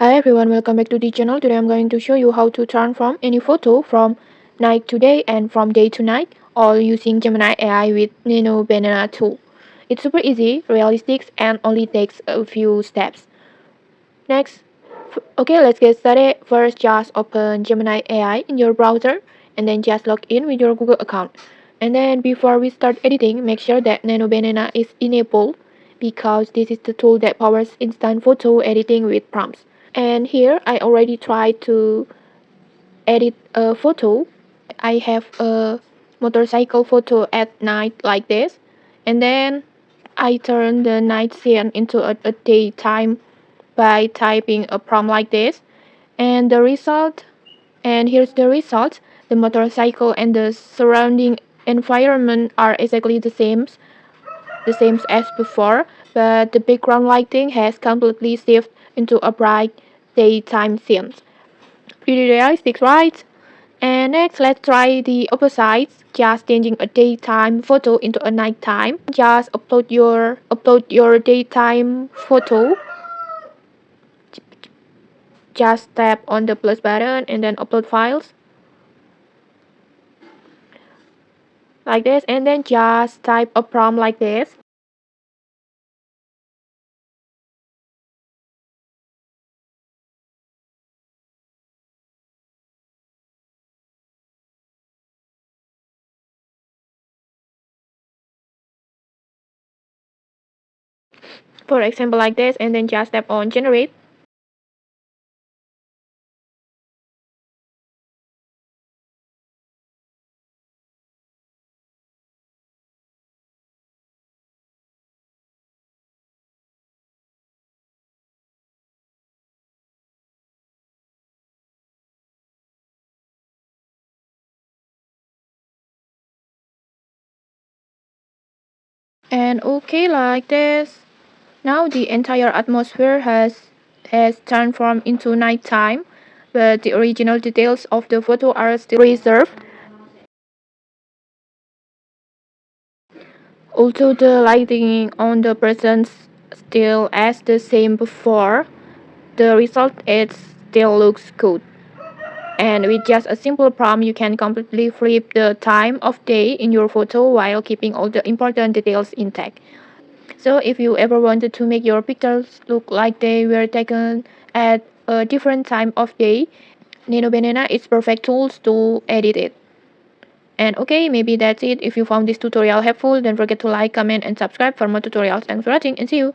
Hi everyone, welcome back to the channel. Today I'm going to show you how to transform any photo from night to day and from day to night, all using Gemini AI with Nano Banana tool. It's super easy, realistic, and only takes a few steps. Next, okay, let's get started. First, just open Gemini AI in your browser and then just log in with your Google account. And then before we start editing, make sure that Nano Banana is enabled because this is the tool that powers instant photo editing with prompts. And here I already tried to edit a photo. I have a motorcycle photo at night like this, and then I turn the night scene into a daytime by typing a prompt like this, and the result, and here's the result. The motorcycle and the surrounding environment are exactly the same as before, but the background lighting has completely shifted into a bright daytime scene. Pretty realistic, right? And next, let's try the opposite. Just changing a daytime photo into a nighttime. Just upload your daytime photo. Just tap on the plus button and then upload files like this, and then just type a prompt like this. For example, like this, and then just tap on generate. And okay, like this. Now the entire atmosphere has transformed into nighttime, but the original details of the photo are still preserved. Although the lighting on the person still as the same before, the result it still looks good. And with just a simple prompt, you can completely flip the time of day in your photo while keeping all the important details intact. So if you ever wanted to make your pictures look like they were taken at a different time of day, Nano Banana is perfect tools to edit it. And okay, maybe that's it. If you found this tutorial helpful, don't forget to like, comment, and subscribe for more tutorials. Thanks for watching and see you.